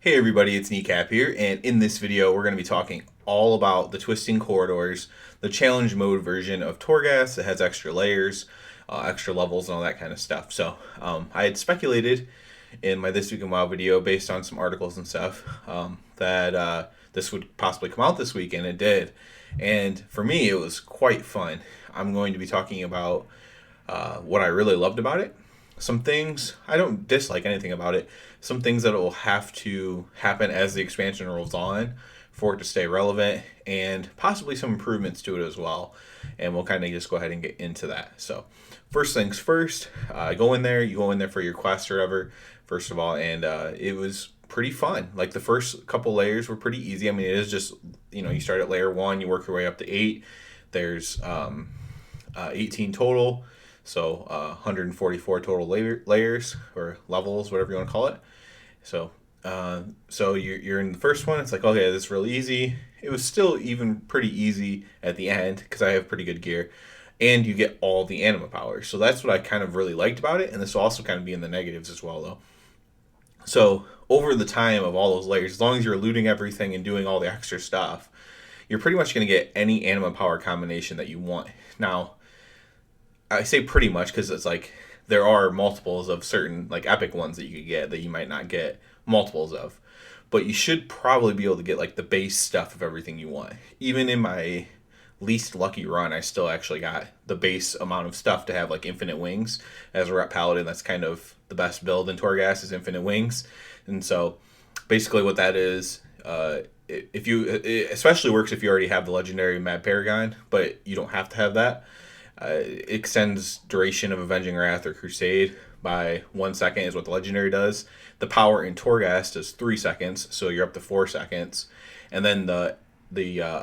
Hey everybody, it's Kneecap here, and in this video we're going to be talking all about the Twisting Corridors, the challenge mode version of Torghast that has extra layers, extra levels, and all that kind of stuff. I had speculated in my This Week in WoW video, based on some articles and stuff, that this would possibly come out this week, and it did. And for me, it was quite fun. I'm going to be talking about what I really loved about it. Some things I don't dislike anything about it. Some things that will have to happen as the expansion rolls on for it to stay relevant, and possibly some improvements to it as well. And we'll kind of just go ahead and get into that. So, first things first, you go in there for your quest or whatever, first of all, and it was pretty fun. Like the first couple layers were pretty easy. I mean, it is just, you start at layer 1, you work your way up to 8. There's 18 total. So 144 total layers or levels, whatever you want to call it. So you're in the first one. It's like, okay, this is really easy. It was still even pretty easy at the end because I have pretty good gear, and you get all the anima powers. So that's what I kind of really liked about it. And this will also kind of be in the negatives as well, though. So over the time of all those layers, as long as you're looting everything and doing all the extra stuff, you're pretty much going to get any anima power combination that you want. Now, I say pretty much because it's like there are multiples of certain like epic ones that you could get that you might not get multiples of, but you should probably be able to get like the base stuff of everything you want. Even in my least lucky run, I still actually got the base amount of stuff to have like infinite wings as a rep paladin. That's kind of the best build in Torghast is infinite wings, and so basically what that is. If you, it especially works if you already have the legendary Mad Paragon, but you don't have to have that. It extends duration of Avenging Wrath or Crusade by 1 second is what the legendary does. The power in Torghast is 3 seconds, so you're up to 4 seconds. And then the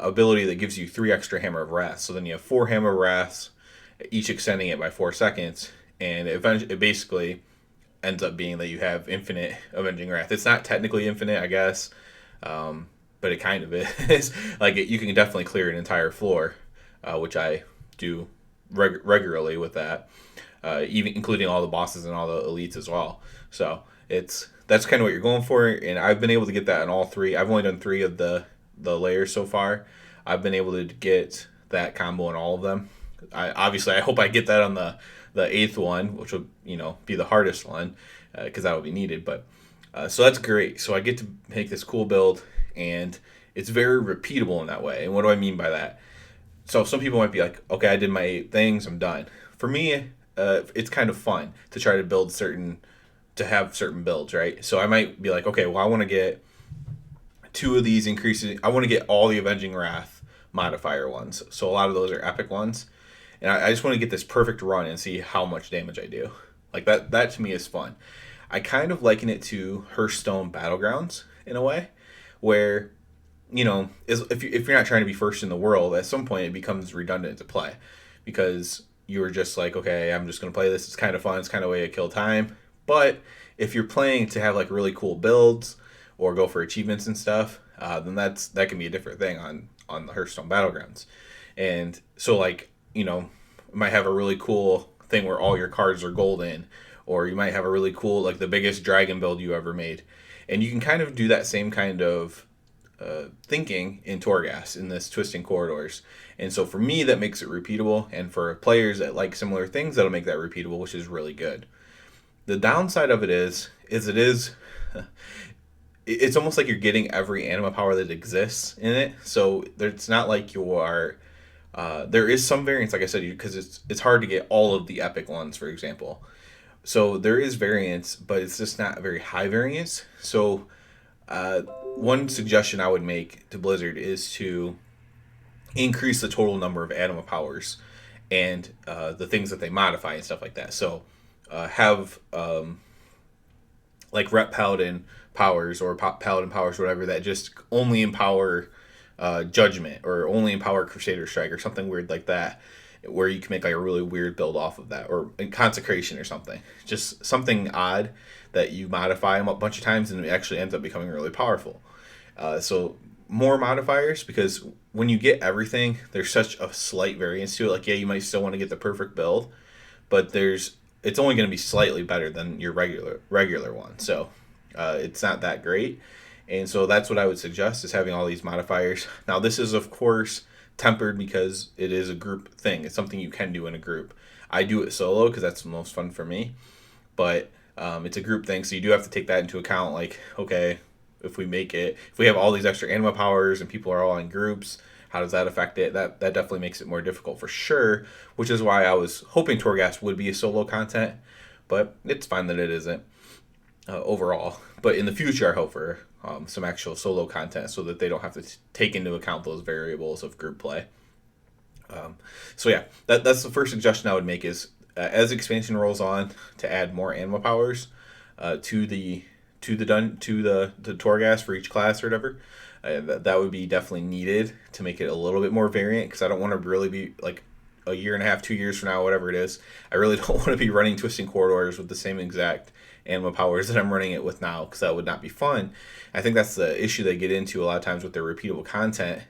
ability that gives you 3 extra Hammer of Wrath. So then you have 4 Hammer of Wraths, each extending it by 4 seconds. And it basically ends up being that you have infinite Avenging Wrath. It's not technically infinite, I guess, but it kind of is. Like, you can definitely clear an entire floor, which I do regularly with that, even including all the bosses and all the elites as well. So that's kind of what you're going for, and I've been able to get that in all 3. I've only done 3 of the layers so far. I've been able to get that combo in all of them. I hope I get that on the 8th one, which would be the hardest one, because that will be needed. But so that's great. So I get to make this cool build, and it's very repeatable in that way. And what do I mean by that? So some people might be like, okay, I did my 8 things, I'm done. For me, it's kind of fun to try to have certain builds, right? So I might be like, okay, well, I want to get 2 of these increases. I want to get all the Avenging Wrath modifier ones. So a lot of those are epic ones. And I just want to get this perfect run and see how much damage I do. Like that to me is fun. I kind of liken it to Hearthstone Battlegrounds in a way, where if you're not trying to be first in the world, at some point it becomes redundant to play, because you're just like, okay, I'm just going to play this. It's kind of fun. It's kind of a way to kill time. But if you're playing to have like really cool builds or go for achievements and stuff, then that can be a different thing on the Hearthstone Battlegrounds. And so you might have a really cool thing where all your cards are golden, or you might have a really cool, like the biggest dragon build you ever made. And you can kind of do that same kind of thinking in Torghast in this Twisting Corridors. And so for me, that makes it repeatable, and for players that like similar things, that'll make that repeatable, which is really good. The downside of it is it's almost like you're getting every anima power that exists in it. So it's not like you are. There is some variance, like I said, because it's hard to get all of the epic ones, for example. So there is variance, but it's just not a very high variance. So one suggestion I would make to Blizzard is to increase the total number of anima powers and the things that they modify and stuff like that. So have like rep paladin powers or paladin powers, whatever, that just only empower judgment, or only empower Crusader Strike, or something weird like that, where you can make like a really weird build off of that, or consecration or something. Just something odd that you modify them a bunch of times and it actually ends up becoming really powerful. So more modifiers, because when you get everything, there's such a slight variance to it. Like, yeah, you might still want to get the perfect build, but it's only going to be slightly better than your regular one. So it's not that great. And so that's what I would suggest, is having all these modifiers. Now this is of course tempered because it is a group thing. It's something you can do in a group. I do it solo because that's the most fun for me, but it's a group thing, so you do have to take that into account. Like, okay, if we have all these extra anima powers and people are all in groups, how does that affect it? That definitely makes it more difficult for sure, which is why I was hoping Torghast would be a solo content, but it's fine that it isn't overall. But in the future, I hope for some actual solo content so that they don't have to take into account those variables of group play. So yeah, that's the first suggestion I would make, is as expansion rolls on, to add more anima powers to the Torghast for each class or whatever. That would be definitely needed to make it a little bit more variant, because I don't want to really be like a year and a half, 2 years from now, whatever it is. I really don't want to be running Twisting Corridors with the same exact anima powers that I'm running it with now, because that would not be fun. I think that's the issue they get into a lot of times with their repeatable content,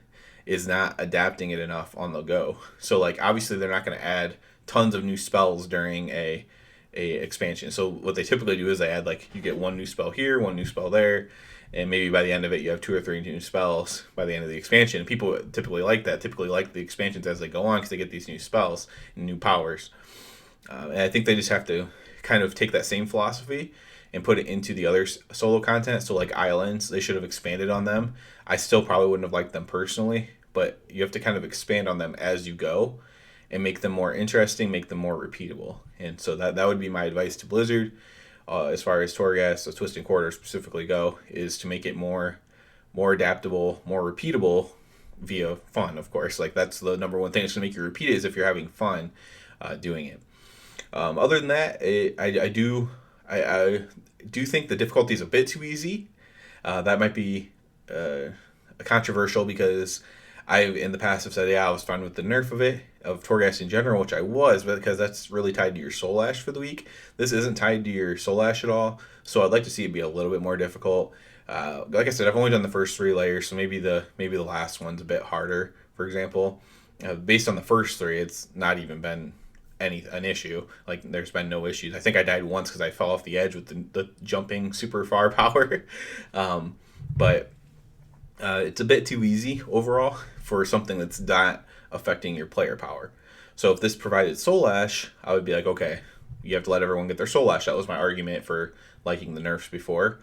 is not adapting it enough on the go. So like obviously they're not going to add tons of new spells during a expansion. So what they typically do is they add, like, you get one new spell here, one new spell there, and maybe by the end of it you have 2 or 3 new spells by the end of the expansion. And people typically like that, typically like the expansions as they go on, because they get these new spells and new powers. And I think they just have to kind of take that same philosophy and put it into the other solo content. So like islands, they should have expanded on them. I still probably wouldn't have liked them personally, but you have to kind of expand on them as you go and make them more interesting, make them more repeatable. And so that would be my advice to Blizzard, as far as Torghast, the Twisting Corridor specifically go, is to make it more adaptable, more repeatable via fun, of course. Like, that's the number one thing that's going to make you repeat it, is if you're having fun doing it. Other than that, I do think the difficulty is a bit too easy. That might be controversial, because I in the past have said, yeah, I was fine with the nerf of Torghast in general, which I was, but because that's really tied to your Soul Ash for the week. This isn't tied to your Soul Ash at all, so I'd like to see it be a little bit more difficult. Like I said, I've only done the first 3 layers, so maybe the last one's a bit harder. For example, based on the first 3, it's not even been an issue. Like, there's been no issues. I think I died once because I fell off the edge with the jumping super far power, but it's a bit too easy overall for something that's not affecting your player power. So if this provided Soul Ash, I would be like, okay, you have to let everyone get their Soul Ash. That was my argument for liking the nerfs before.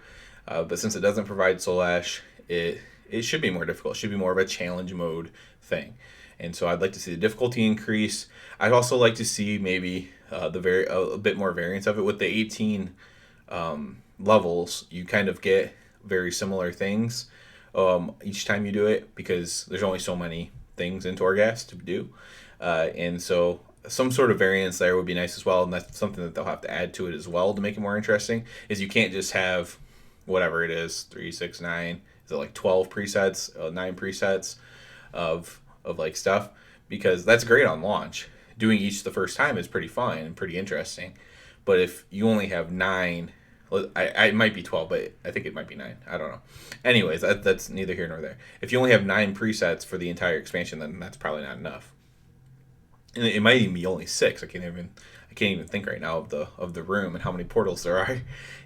But since it doesn't provide Soul Ash, it should be more difficult. It should be more of a challenge mode thing. And so I'd like to see the difficulty increase. I'd also like to see maybe a bit more variance of it. With the 18 levels, you kind of get very similar things each time you do it, because there's only so many things in Torghast to do. And so some sort of variance there would be nice as well, and that's something that they'll have to add to it as well to make it more interesting, is you can't just have whatever it is, 3, 6, 9, is it like 12 presets, 9 presets of like stuff, because that's great on launch. Doing each the first time is pretty fun and pretty interesting. But if you only have 9, it might be 12, but I think it might be 9. I don't know. Anyways, that's neither here nor there. If you only have 9 presets for the entire expansion, then that's probably not enough. And it might even be only 6. I can't even think right now of the room and how many portals there are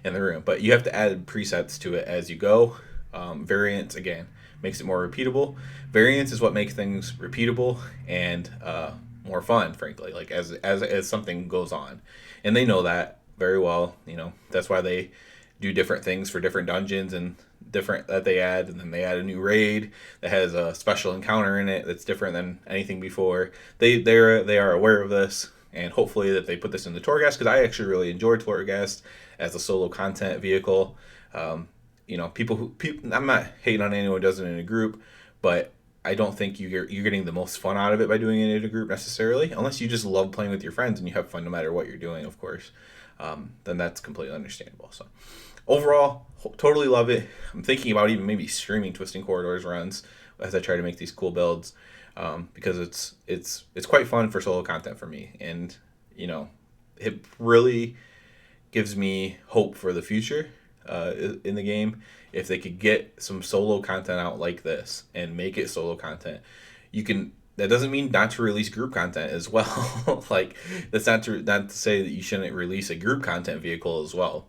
in the room. But you have to add presets to it as you go. Variance, again, makes it more repeatable. Variance is what makes things repeatable and more fun, frankly, like as something goes on. And they know that very well. That's why they do different things for different dungeons and different that they add, and then they add a new raid that has a special encounter in it that's different than anything before. They are aware of this, and hopefully that they put this in the Torghast, because I actually really enjoyed Torghast as a solo content vehicle. People, I'm not hating on anyone who does it in a group, but I don't think you're getting the most fun out of it by doing it in a group necessarily, unless you just love playing with your friends and you have fun no matter what you're doing, of course. Then that's completely understandable. So overall, totally love it. I'm thinking about even maybe streaming Twisting Corridors runs as I try to make these cool builds, because it's quite fun for solo content for me, and it really gives me hope for the future in the game. If they could get some solo content out like this and make it solo content, that doesn't mean not to release group content as well. Like, that's not to say that you shouldn't release a group content vehicle as well.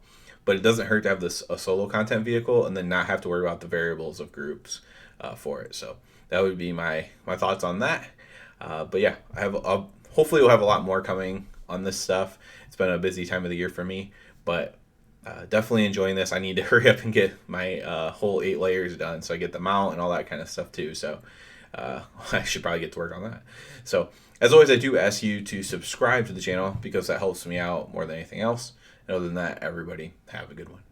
but it doesn't hurt to have this a solo content vehicle and then not have to worry about the variables of groups for it. So that would be my thoughts on that. But yeah, I have hopefully we'll have a lot more coming on this stuff. It's been a busy time of the year for me, but definitely enjoying this. I need to hurry up and get my whole 8 layers done so I get the mount and all that kind of stuff too. So I should probably get to work on that. So as always, I do ask you to subscribe to the channel because that helps me out more than anything else. And other than that, everybody have a good one.